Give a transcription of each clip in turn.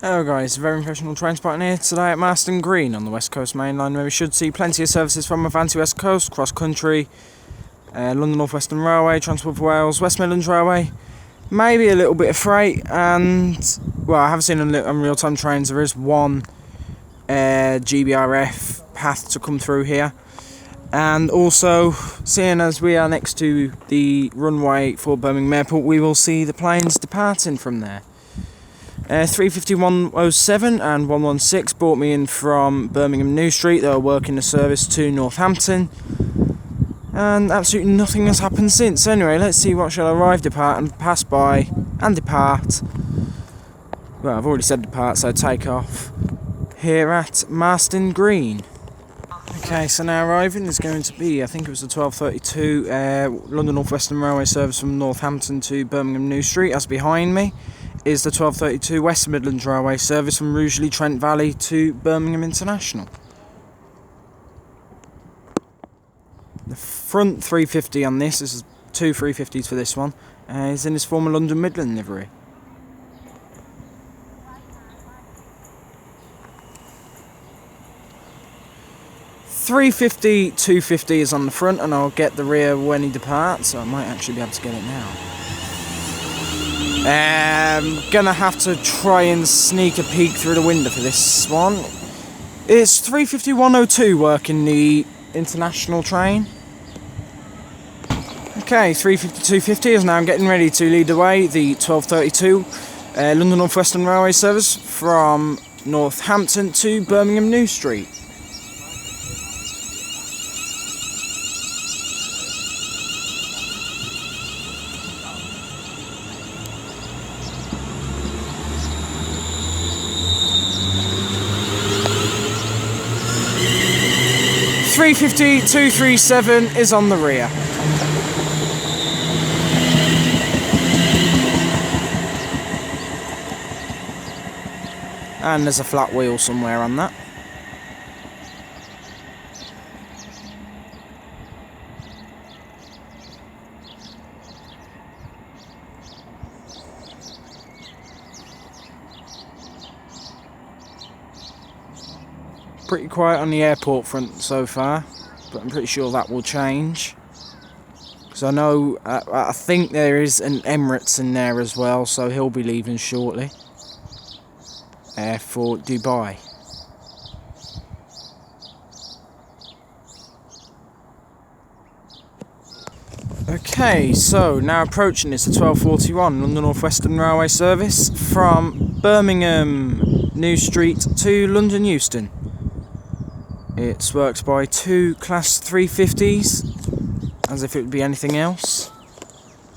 Hello guys, very professional train spotting here today at Marston Green on the West Coast main line, where we should see plenty of services from Avanti West Coast, cross country, London Northwestern Railway, Transport for Wales, West Midlands Railway, maybe a little bit of freight, and well, I haven't seen on real-time trains. There is one GBRF path to come through here, and also seeing as we are next to the runway for Birmingham Airport, we will see the planes departing from there. 35107 and 116 brought me in from Birmingham New Street. They were working the service to Northampton, and absolutely nothing has happened since. Anyway, let's see what shall arrive, depart, and pass by and depart. Well, I've already said depart, so take off here at Marston Green. Okay, so now arriving is going to be, I think it was the 1232 London Northwestern Railway service from Northampton to Birmingham New Street. As behind me is the 1232 West Midlands Railway service from Rugeley Trent Valley to Birmingham International. The front 350 on this is two 350s for this one, is in its former London Midland livery. .350, 250 is on the front, and I'll get the rear when he departs, so I might actually be able to get it now. Gonna have to try and sneak a peek through the window for this one. It's 350-102 working the international train. Okay, 350-250 is now getting ready to lead the way. The 1232 London Northwestern Railway service from Northampton to Birmingham New Street. .350-237 is on the rear. And there's a flat wheel somewhere on that. Pretty quiet on the airport front so far, but I'm pretty sure that will change. Because I know, I think there is an Emirates in there as well, so he'll be leaving shortly for Dubai. Okay, so now approaching is the 1241 London Northwestern Railway service from Birmingham New Street to London Euston. It's worked by two Class 350s, as if it would be anything else.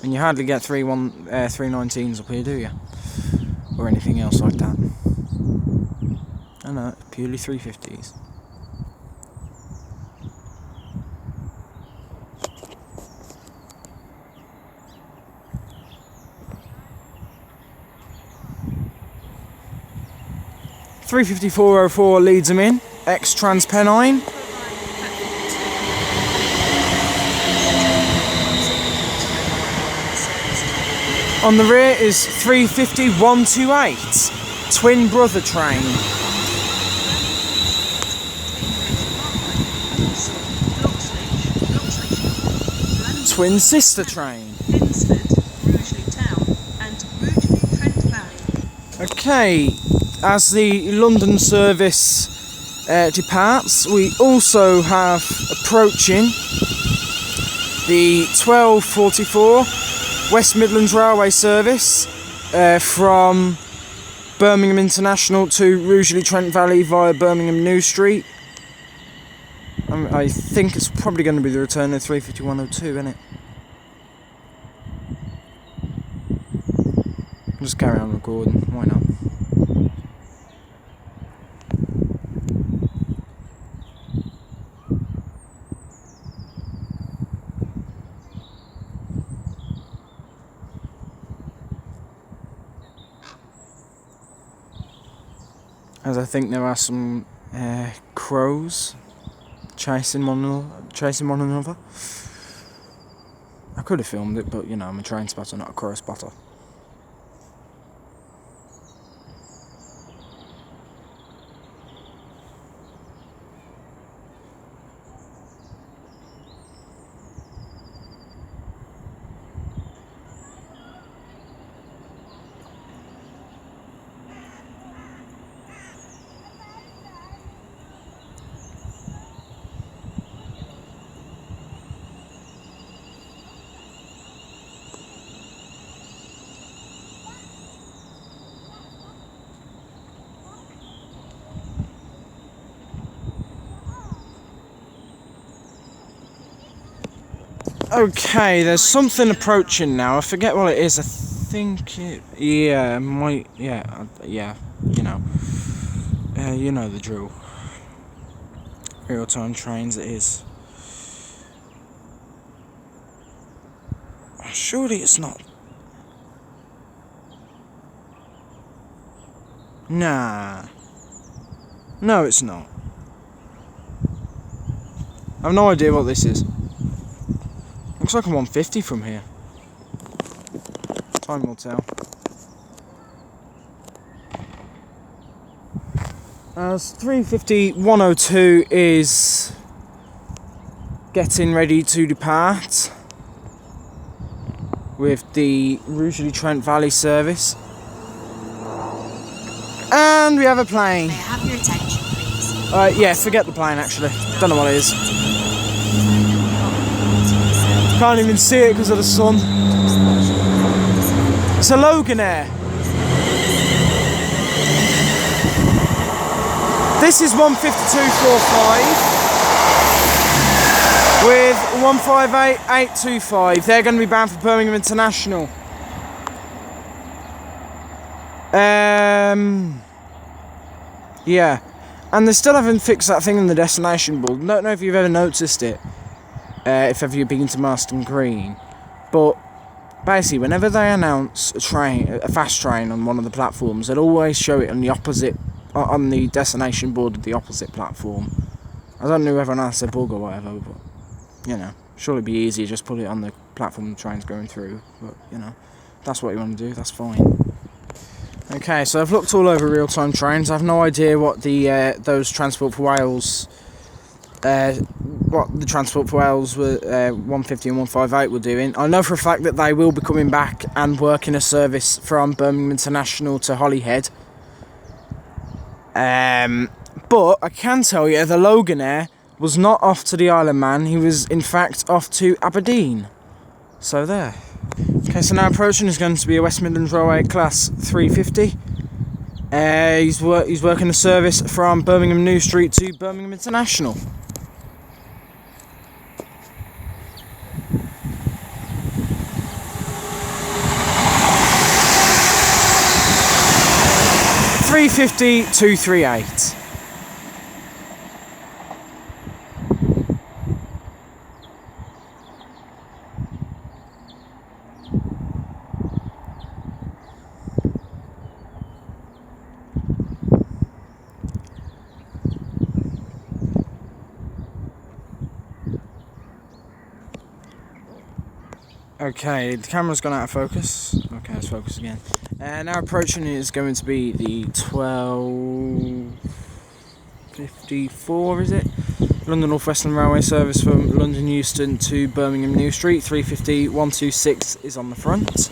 And you hardly get 319s up here, do you? Or anything else like that. I know, it's purely 350s. .35404 leads them in. Ex-Transpennine. On the rear is 350-128, twin brother train. Twin sister train. Okay, as the London service departs, we also have approaching the 1244 West Midlands Railway service from Birmingham International to Rugeley Trent Valley via Birmingham New Street. I think it's probably going to be the return of 350-102, isn't it? I'll just carry on recording, why not? As I think there are some crows chasing one another. I could have filmed it, but you know, I'm a train spotter, not a crow spotter. Okay, there's something approaching now. I forget what it is. I think it... Yeah, might... Yeah, you know. You know the drill. Real-time trains it is. Surely it's not. Nah. No, it's not. I've no idea what this is. Looks like a 150 from here. Time will tell. As 350-102 is getting ready to depart with the Rugeley Trent Valley service. And we have a plane. May I have your attention, please? Yeah, forget the plane actually. Don't know what it is. Can't even see it because of the sun. It's a Loganair. This is 152.45 with 158.825. They're going to be bound for Birmingham International. Yeah, and they still haven't fixed that thing in the destination board. I don't know if you've ever noticed it, if ever you've been to Marston Green, but basically whenever they announce a fast train on one of the platforms, they'll always show it on the opposite, on the destination board of the opposite platform. I don't know whether that's a bug or whatever, but you know, surely it'd be easier just put it on the platform the train's going through. But you know, if that's what you want to do, that's fine. Okay, so I've looked all over real-time trains. I have no idea what the those Transport for Wales, what the Transport for Wales were 150 and 158 were doing. I know for a fact that they will be coming back and working a service from Birmingham International to Holyhead. But I can tell you the Loganair was not off to the Isle of Man. He was in fact off to Aberdeen. So there. Okay, so now approaching is going to be a West Midlands Railway Class 350. He's working a service from Birmingham New Street to Birmingham International. (350-238). Okay, the camera's gone out of focus. Okay, let's focus again. Now approaching is going to be the 12:54, is it? London Northwestern Railway service from London Euston to Birmingham New Street. 350-126 is on the front.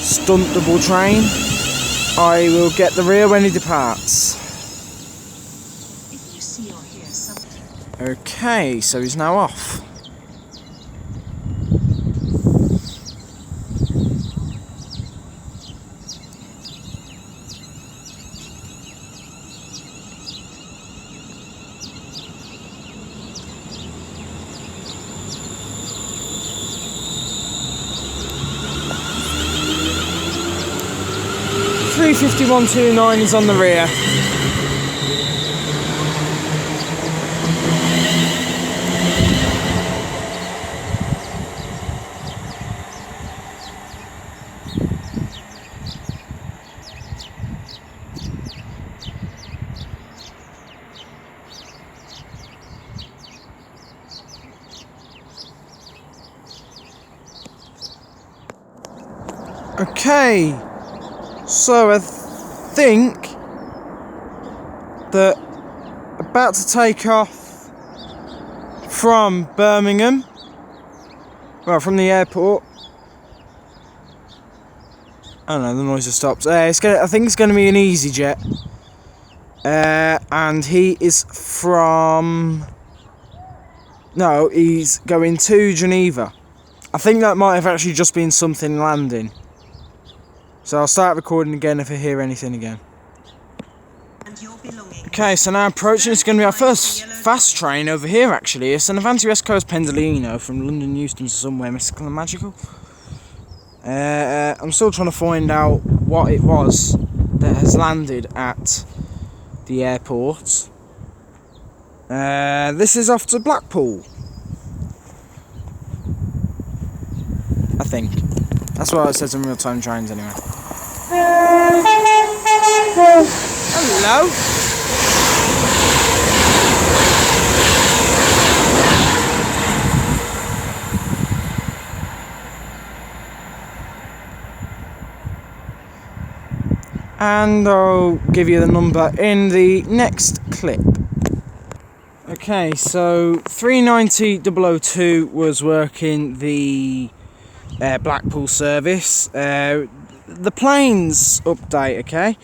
Stunt double train. I will get the rear when he departs. Okay, so he's now off. (350-129) is on the rear. Okay, so I think that about to take off from Birmingham, well, from the airport. I don't know, the noise has stopped. I think it's going to be an EasyJet, and he is from, no, he's going to Geneva. I think that might have actually just been something landing. So I'll start recording again if I hear anything again. Okay, so now approaching is going to be our first fast train over here, actually. It's an Avanti West Coast Pendolino from London Euston to somewhere mystical and magical. I'm still trying to find out what it was that has landed at the airport. This is off to Blackpool, I think. That's what it says in real-time trains, anyway. Hello. And I'll give you the number in the next clip. Okay, so 390-002 was working the Blackpool service. The planes update, okay?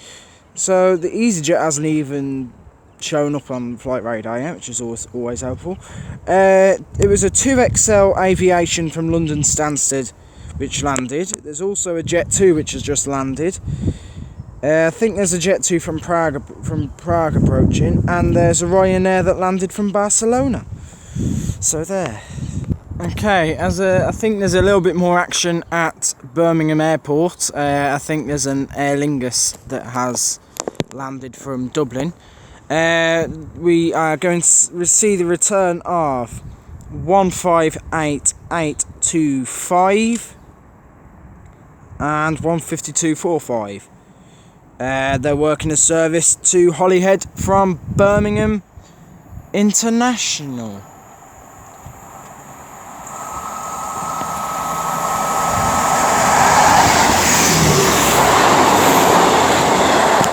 So the EasyJet hasn't even shown up on flight radar yet, which is always helpful. It was a 2XL Aviation from London Stansted which landed. There's also a Jet 2 which has just landed. I think there's a Jet 2 from Prague approaching, and there's a Ryanair that landed from Barcelona. So there. Okay, I think there's a little bit more action at Birmingham Airport. I think there's an Aer Lingus that has landed from Dublin. We are going to see the return of 158825 and 15245. They're working a service to Holyhead from Birmingham International.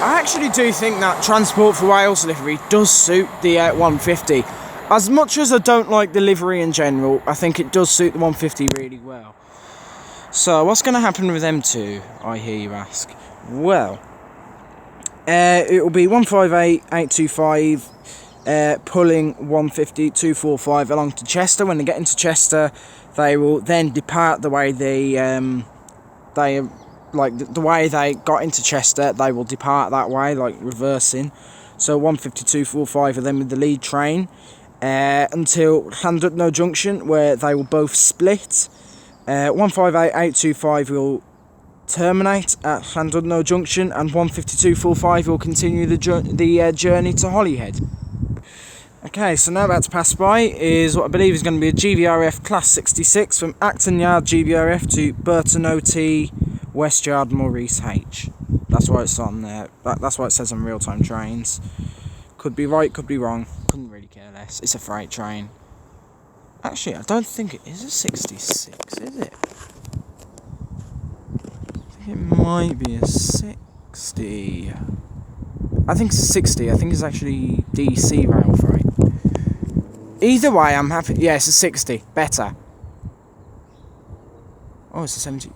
I actually do think that Transport for Wales livery does suit the 150. As much as I don't like the livery in general, I think it does suit the 150 really well. So what's going to happen with them two, I hear you ask? Well, it will be 158825 pulling 150-245 along to Chester. When they get into Chester, they will then depart the way the way they got into Chester. They will depart that way, like reversing. So 150-245 are then with the lead train until Llandudno Junction, where they will both split. 158825 will terminate at Llandudno Junction, and 15245 will continue the journey to Holyhead. Okay, so now about to pass by is what I believe is going to be a GVRF Class 66 from Acton Yard GVRF to Burton OT West Yard Maurice H. That's why it's on there. That's why it says on real-time trains. Could be right, could be wrong. Couldn't really care less. It's a freight train. Actually, I don't think it is a 66, is it? It might be a 60. I think it's a 60. I think it's actually DC RailFreight. Either way, I'm happy. Yeah, it's a 60. Better. Oh, it's a 70.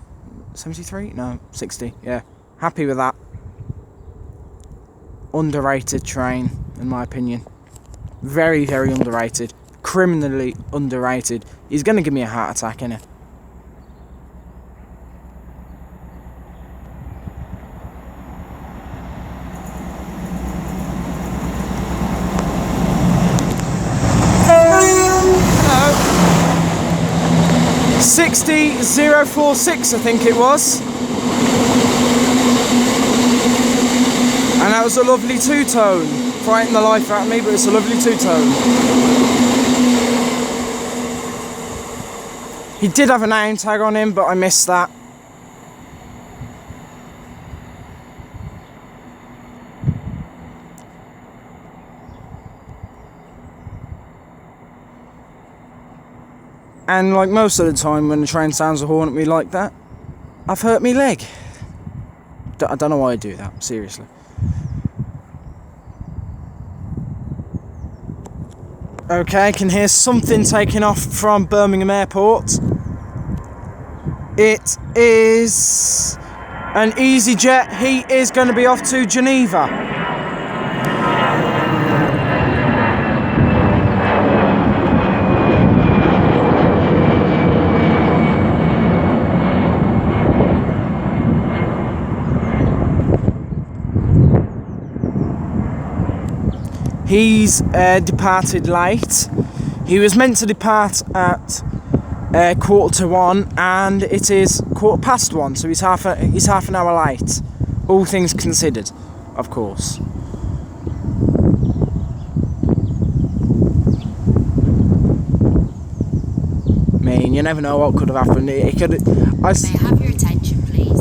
73? No, 60. Yeah. Happy with that. Underrated train, in my opinion. Very, very underrated. Criminally underrated. He's going to give me a heart attack, innit? Hello. 60046, I think it was. And that was a lovely two-tone. Frightened the life out of me, but it's a lovely two-tone. He did have a name tag on him, but I missed that. And like most of the time when the train sounds a horn at me like that, I've hurt my leg. I don't know why I do that, seriously. Okay, I can hear something taking off from Birmingham Airport. It is an EasyJet. He is going to be off to Geneva. He's departed late. He was meant to depart at 1:45, and it is 1:15, so he's half an hour late. All things considered, of course. I mean, you never know what could have happened. It could. May I have your attention, please?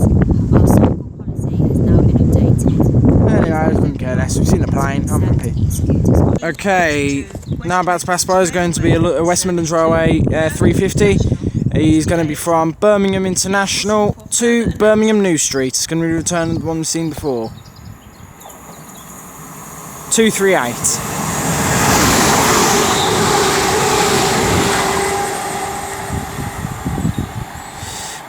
Our cycle policy has now been updated. Anyway, I don't care less. We've seen the plane. I'm happy. Okay, now about to pass by is going to be a West Midlands Railway 350. He's going to be from Birmingham International to Birmingham New Street. It's going to be the return of the one we've seen before. 238.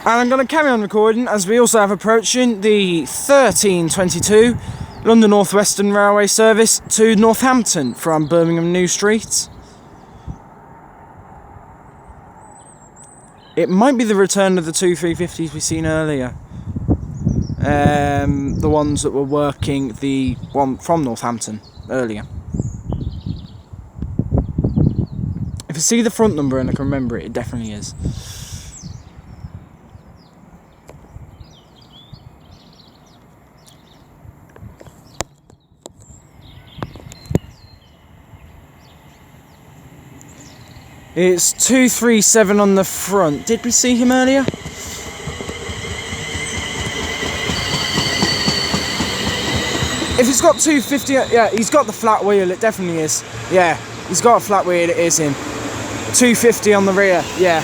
And I'm going to carry on recording as we also have approaching the 1322 London Northwestern Railway service to Northampton from Birmingham New Street. It might be the return of the two 350s we've seen earlier. The ones that were working the one from Northampton earlier. If I see the front number and I can remember it, it definitely is. It's 237 on the front. Did we see him earlier? If it's got 250, yeah, he's got the flat wheel, it definitely is. Yeah, he's got a flat wheel, it is him. 250 on the rear, yeah.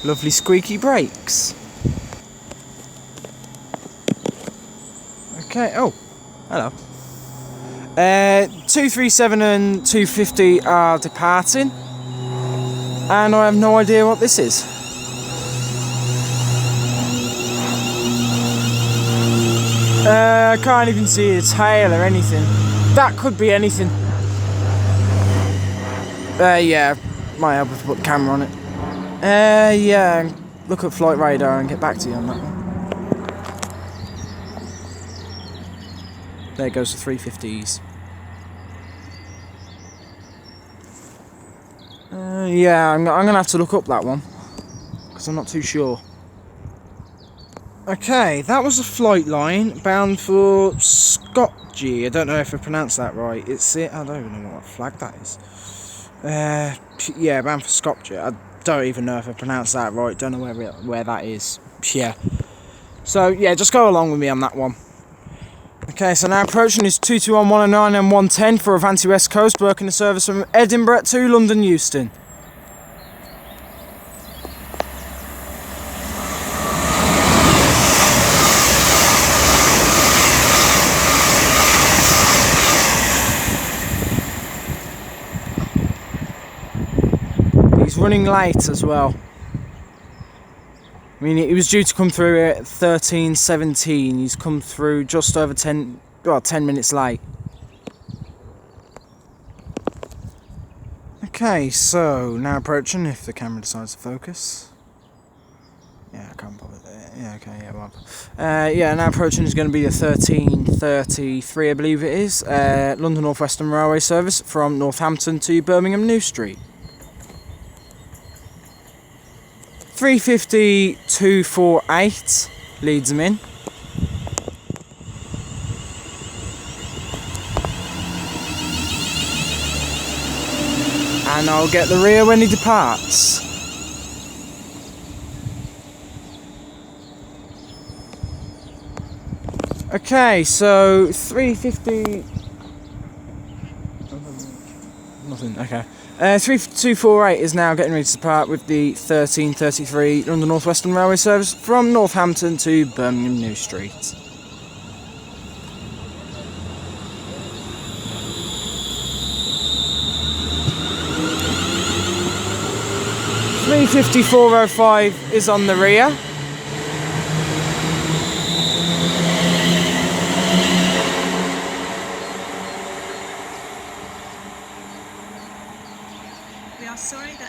Lovely squeaky brakes. Okay, oh, hello. 237 and 250 are departing, and I have no idea what this is. I can't even see a tail or anything. That could be anything. Yeah, might help us put the camera on it. Yeah, look at flight radar and get back to you on that one. There goes the 350s. Yeah, I'm going to have to look up that one, because I'm not too sure. Okay, that was a Flightline bound for Skopje. I don't know if I pronounced that right. I don't even know what flag that is. Yeah, bound for Skopje. I don't even know if I pronounced that right. Don't know where that is. Yeah. So yeah, just go along with me on that one. Okay, so now approaching is 221, 109 and 110 for Avanti West Coast, working the service from Edinburgh to London Euston. He's running late as well. I mean, he was due to come through at 13:17. He's come through just over 10 minutes late. Okay, so now approaching, if the camera decides to focus. Yeah, I can't bother there. Yeah, okay, yeah, well. Yeah, now approaching is going to be the 13:33, I believe it is. London Northwestern Railway service from Northampton to Birmingham New Street. 350-248 leads him in. And I'll get the rear when he departs. Okay, so 350... Nothing, okay. 3248 is now getting ready to depart with the 1333 London Northwestern Railway service from Northampton to Birmingham New Street. 350-405 is on the rear. We are sorry that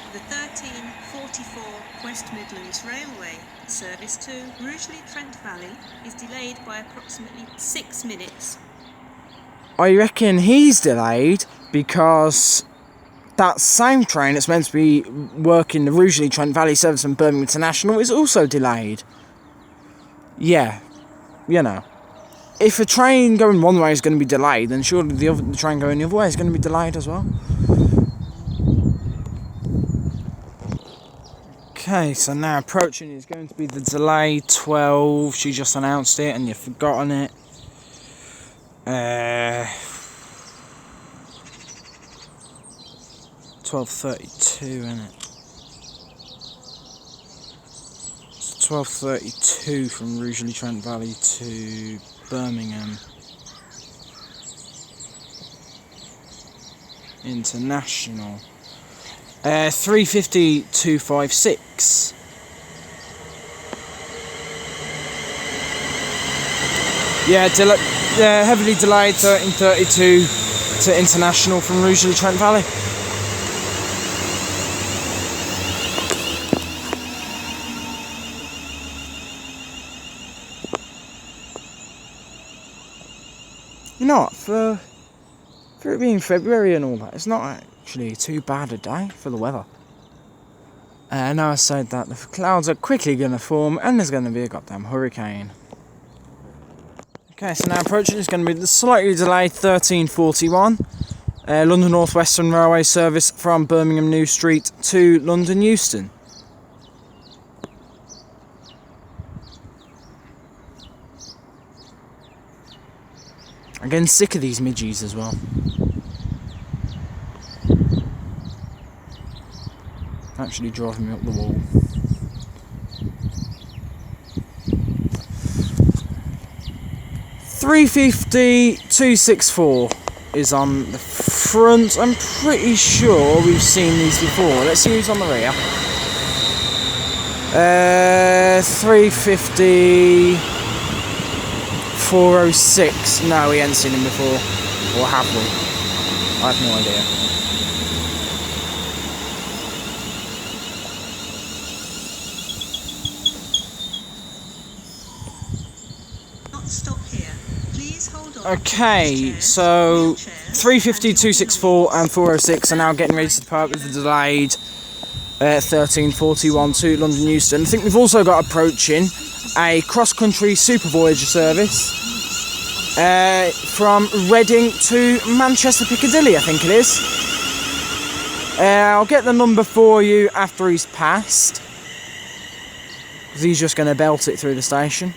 West Midlands Railway service to Rugeley Trent Valley is delayed by approximately 6 minutes. I reckon he's delayed because that same train that's meant to be working the Rugeley Trent Valley service from Birmingham International is also delayed. Yeah, you know. If a train going one way is going to be delayed, then surely the train going the other way is going to be delayed as well. Okay, so now approaching is going to be the delay 12. She just announced it and you've forgotten it. 12:32, isn't it? It's 12:32 from Rugeley Trent Valley to Birmingham International. 3:50-256. Yeah, heavily delayed 13:32 to International from Rugeley Trent Valley. You know what, for it being February and all that, it's not actually too bad a day for the weather. Now I said that, the clouds are quickly going to form and there's going to be a goddamn hurricane. Okay, so now approaching is going to be the slightly delayed 13:41. London Northwestern Railway service from Birmingham New Street to London Euston. I'm getting sick of these midges as well. Actually driving me up the wall. $350-264 is on the front. I'm pretty sure we've seen these before. Let's see who's on the rear. 350-406. No, we haven't seen him before. Or have we? I have no idea. Okay, so 350-264 and 406 are now getting ready to depart with the delayed 13:41 to London Euston. I think we've also got approaching a cross-country Super Voyager service from Reading to Manchester Piccadilly, I think it is. I'll get the number for you after he's passed, because he's just going to belt it through the station.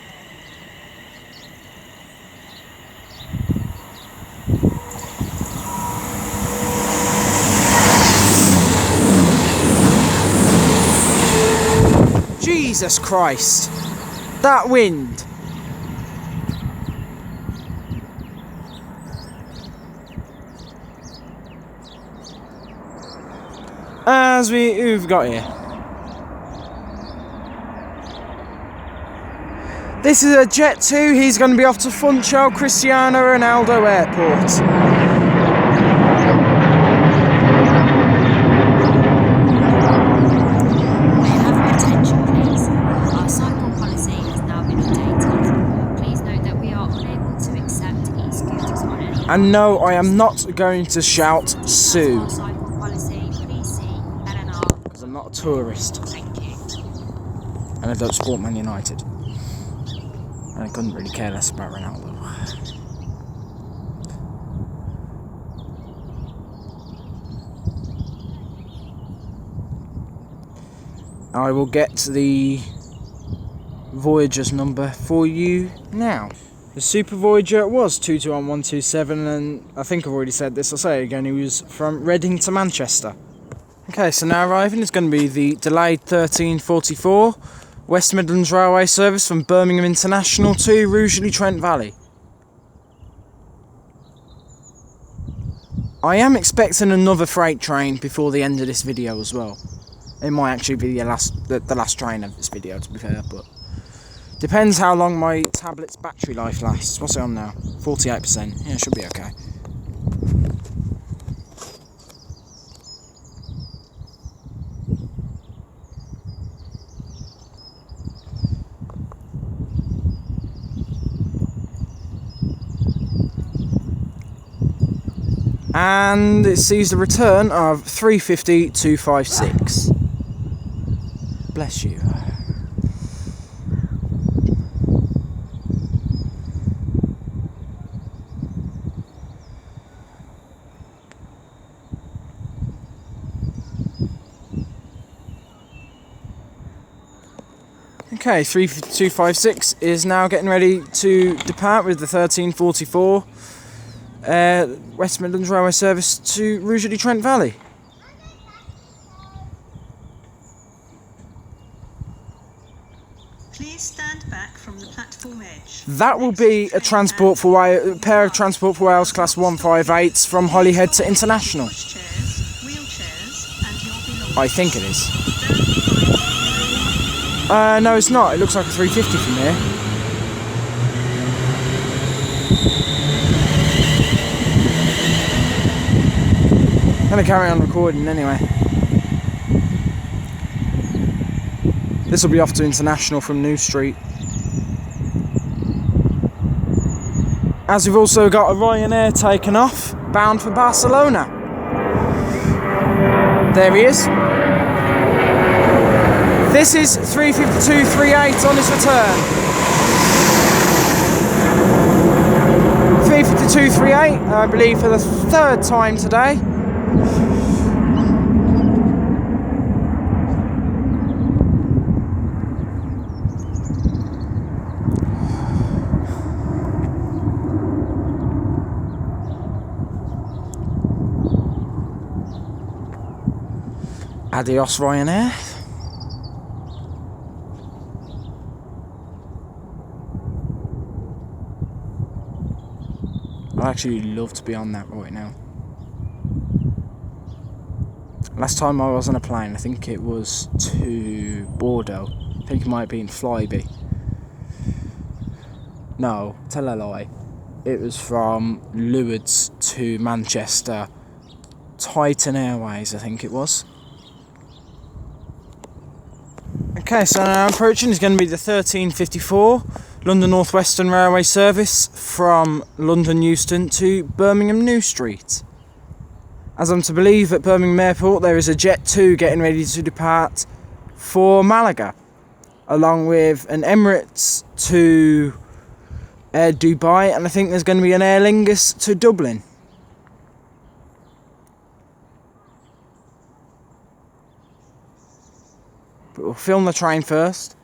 Jesus Christ, that wind. As who've got here? This is a Jet 2, he's going to be off to Funchal, Cristiano Ronaldo Airport. And no, I am not going to shout Sue. Because I'm not a tourist. And I don't support Man United. And I couldn't really care less about Ronaldo. I will get the Voyager's number for you now. The Super Voyager was 221127, and I think I've already said this, I'll say it again, he was from Reading to Manchester. Okay, so now arriving is going to be the delayed 13:44 West Midlands Railway service from Birmingham International to Rugeley Trent Valley. I am expecting another freight train before the end of this video as well. It might actually be the last train of this video, to be fair, but depends how long my tablet's battery life lasts. What's it on now? 48%. Yeah, it should be okay. And it sees the return of 350,256. Bless you. Okay, 35256 is now getting ready to depart with the 1344 West Midlands Railway service to Rugeley Trent Valley. Please stand back from the platform edge. That will be a transport for pair of Transport for Wales Class 158s from Holyhead to International. Pushchairs, wheelchairs, and your belongings. I think it is. No, it's not. It looks like a 350 from here. I'm going to carry on recording anyway. This will be off to International from New Street. As we've also got a Ryanair taken off, bound for Barcelona. There he is. This is 35238 on his return. 35238, I believe, for the third time today. Adios, Ryanair. I'd actually love to be on that right now. Last time I was on a plane, I think it was to Bordeaux. I think it might have been Flybe. No, tell a lie. It was from Lourdes to Manchester. Titan Airways, I think it was. Okay, so now approaching is going to be the 1354 London Northwestern Railway service from London Euston to Birmingham New Street. As I'm to believe, at Birmingham Airport there is a Jet 2 getting ready to depart for Malaga, along with an Emirates to Dubai, and I think there's going to be an Aer Lingus to Dublin. But we'll film the train first.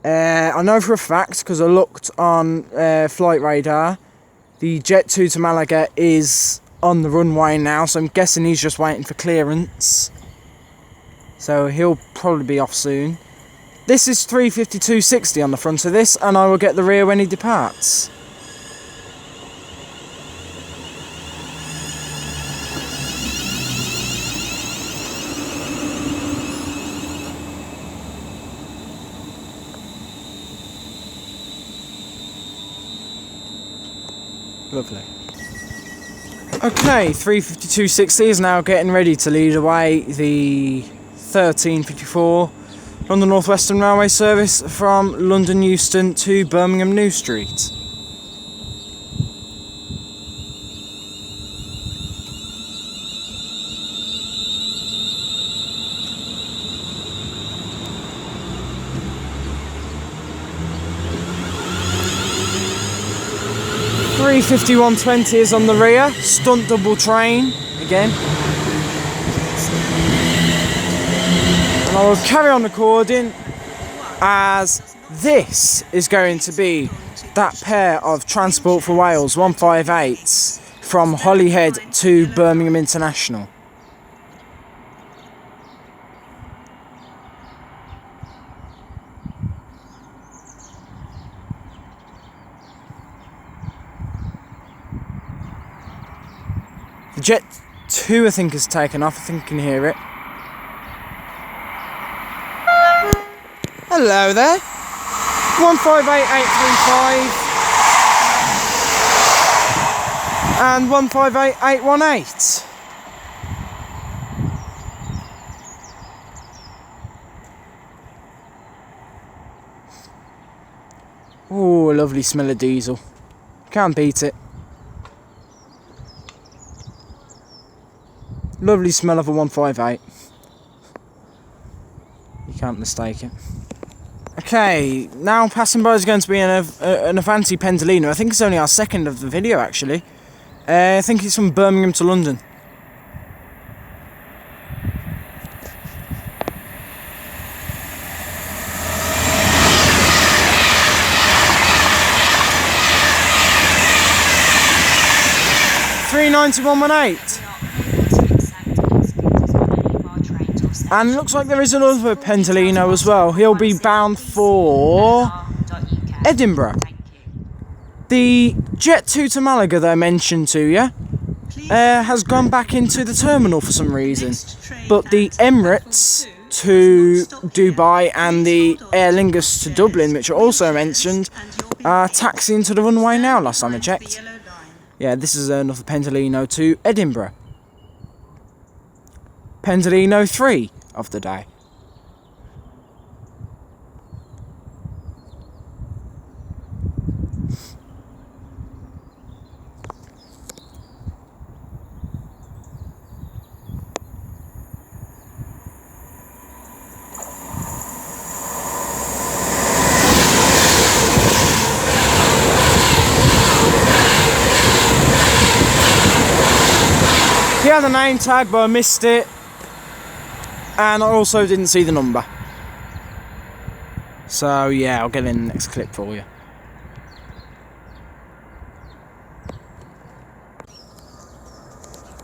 I know for a fact, because I looked on Flight Radar, the Jet 2 to Malaga is on the runway now, so I'm guessing he's just waiting for clearance. So he'll probably be off soon. This is 35260 on the front of this, and I will get the rear when he departs. Lovely. Okay, 35260 is now getting ready to lead away the 1354 London Northwestern Railway service from London Euston to Birmingham New Street. .5120 is on the rear, stunt double train again. And I will carry on recording as this is going to be that pair of Transport for Wales 158s from Holyhead to Birmingham International. The Jet 2 I think has taken off, I think you can hear it. Hello there. 158835 and 158818. Oh, lovely smell of diesel. Can't beat it. Lovely smell of a 158. You can't mistake it. Okay, now passing by is going to be an Avanti Pendolino. I think it's only our second of the video, actually. I think it's from Birmingham to London. $391.18. And it looks like there is another Pendolino as well. He'll be bound for Edinburgh. The Jet 2 to Malaga that I mentioned to you has gone back into the terminal for some reason. But the Emirates to Dubai and the Aer Lingus to Dublin, which are also mentioned, are taxiing to the runway now, last time I checked. Yeah, this is another Pendolino to Edinburgh. Pendolino 3 of the day. He had a name tag, but I missed it. And I also didn't see the number. So yeah, I'll get in the next clip for you.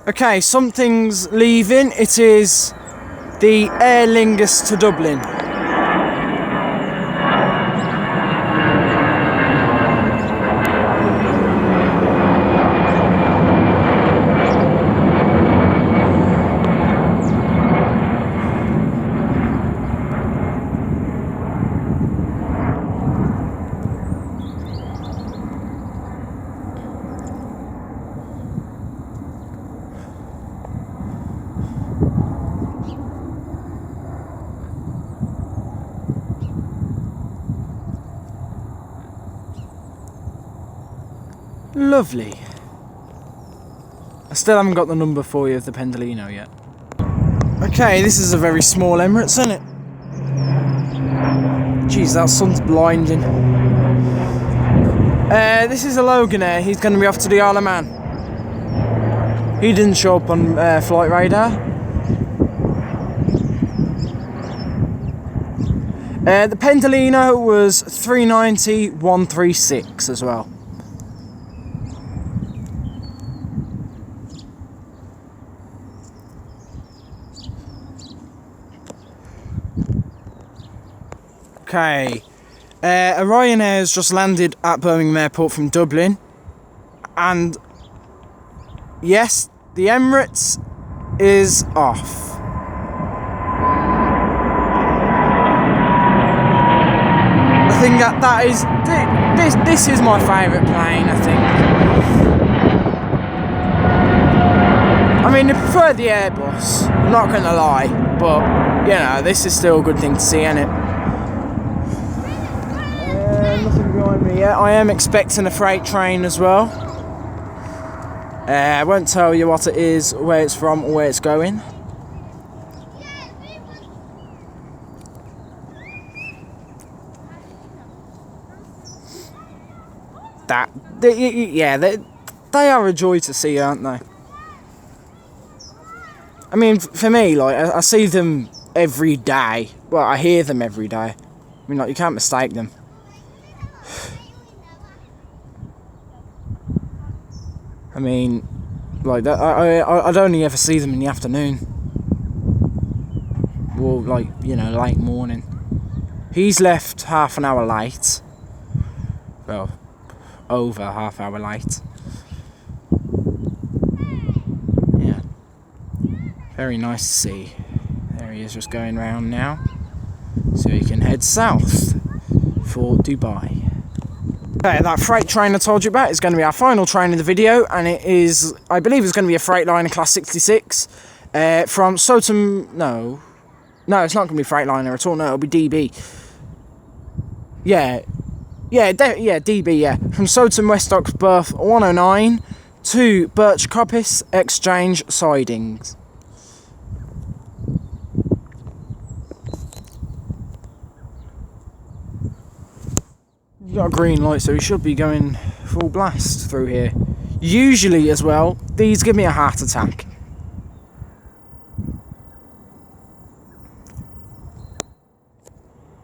Okay, something's leaving. It is the Aer Lingus to Dublin. Lovely. I still haven't got the number for you of the Pendolino yet. Okay, this is a very small Emirates, isn't it? Jeez, that sun's blinding. This is a Loganair. He's going to be off to the Isle of Man. He didn't show up on flight radar. The Pendolino was 390,136 as well. Okay, a Ryanair has just landed at Birmingham Airport from Dublin, and yes, the Emirates is off. I think that is this is my favourite plane. I think. I mean, I prefer the Airbus. I'm not gonna lie, but you know, this is still a good thing to see, isn't it? Nothing behind me yet. I am expecting a freight train as well. I won't tell you what it is, where it's from, or where it's going. They are a joy to see, aren't they? I mean, for me, like, I see them every day. Well, I hear them every day. I mean, like, you can't mistake them. I mean, like that. I'd only ever see them in the afternoon, or like, you know, late morning. He's left half an hour late. Well, over half hour late. Yeah, very nice to see. There he is, just going round now, so he can head south for Dubai. Okay, that freight train I told you about is going to be our final train in the video, and it is, I believe it's going to be a Freightliner Class 66 from Soton. No, it's not going to be Freightliner at all. No, it'll be DB. DB. Yeah, from Soton West Docks berth 109 to Birch Coppice Exchange sidings. got a green light, so he should be going full blast through here. Usually, as well, these give me a heart attack.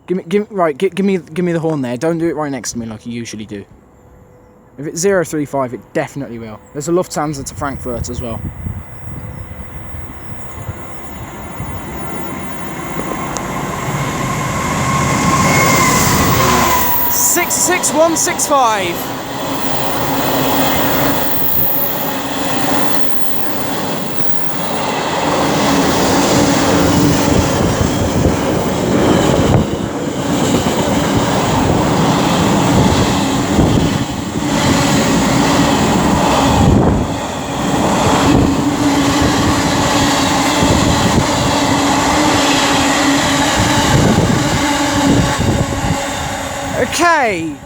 Give me the horn there. Don't do it right next to me like you usually do. If it's 035, it definitely will. There's a Lufthansa to Frankfurt as well. $66165. Okay,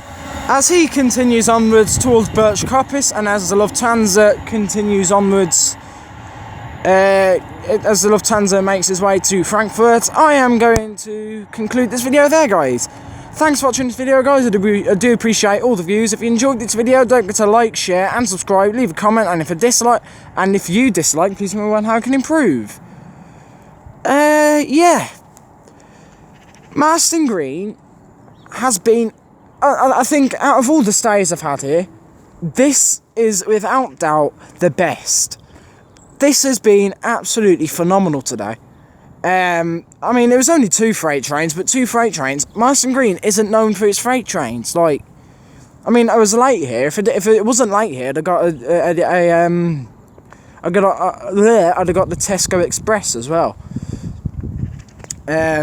as he continues onwards towards Birch-Coppice, and as the Lufthansa continues onwards, as the Lufthansa makes its way to Frankfurt, I am going to conclude this video there, guys. Thanks for watching this video, guys. I do appreciate all the views. If you enjoyed this video, don't forget to like, share, and subscribe. Leave a comment, and if you dislike, please remember how I can improve. Yeah, Marston Green has been, I think, out of all the stays I've had here, this is without doubt the best. This has been absolutely phenomenal today. I mean, there was only 2 freight trains, but 2 freight trains. Marston Green isn't known for its freight trains. Like, I mean, I was late here. If it wasn't late here, I'd have got I'd have got the Tesco Express as well,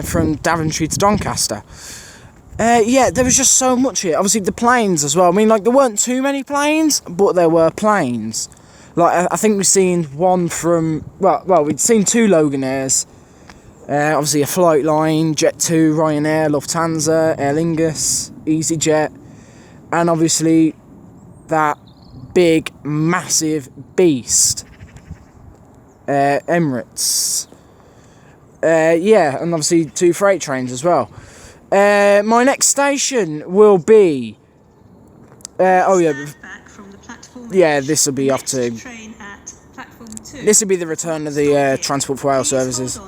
from Daventry to Doncaster. Yeah, there was just so much here. Obviously, the planes as well. I mean, like, there weren't too many planes, but there were planes. Like, I think we've seen one from... Well, we'd seen 2 Loganairs. Obviously, a Flightline, Jet2, Ryanair, Lufthansa, Aer Lingus, EasyJet. And obviously, that big, massive beast, Emirates. Yeah, and obviously 2 freight trains as well. My next station will be... oh yeah, yeah, this will be off to... This will be the return of the Transport for Rail services.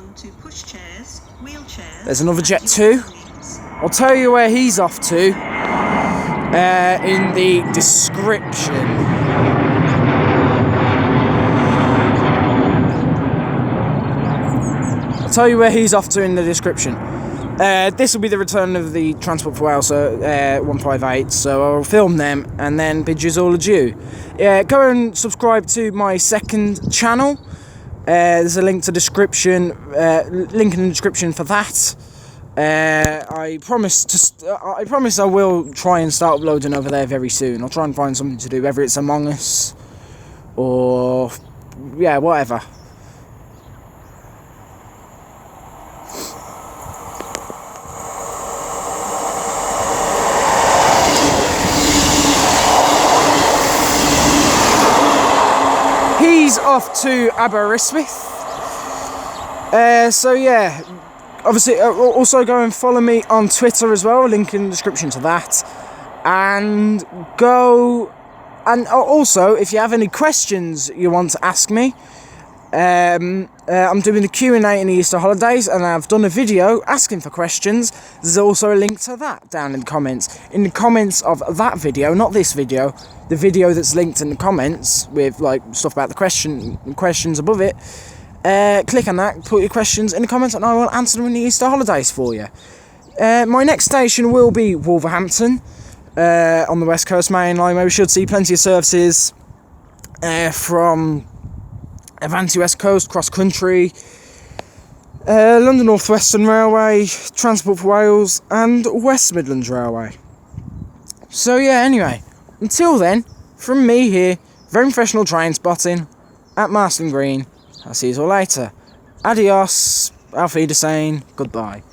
There's another Jet 2. I'll tell you where he's off to in the description. I'll tell you where he's off to in the description. This will be the return of the Transport for Rail 158, so I'll film them and then bid you all adieu. Go and subscribe to my second channel. There's a link in the description for that. I promise I will try and start uploading over there very soon. I'll try and find something to do, whether it's Among Us or yeah, whatever. He's off to Aberystwyth. So yeah, obviously also go and follow me on Twitter as well, link in the description to that. And also, if you have any questions you want to ask me, I'm doing the Q&A in the Easter holidays, and I've done a video asking for questions. There's also a link to that down in the comments. In the comments of that video, not this video, the video that's linked in the comments with like stuff about the questions above it, click on that, put your questions in the comments, and I will answer them in the Easter holidays for you. My next station will be Wolverhampton, on the West Coast main line, where we should see plenty of services from Avanti West Coast, cross country, London Northwestern Railway, Transport for Wales, and West Midlands Railway. So yeah, anyway, until then, from me here, very professional train spotting at Marston Green. I'll see you all later. Adios, auf Wiedersehen, goodbye.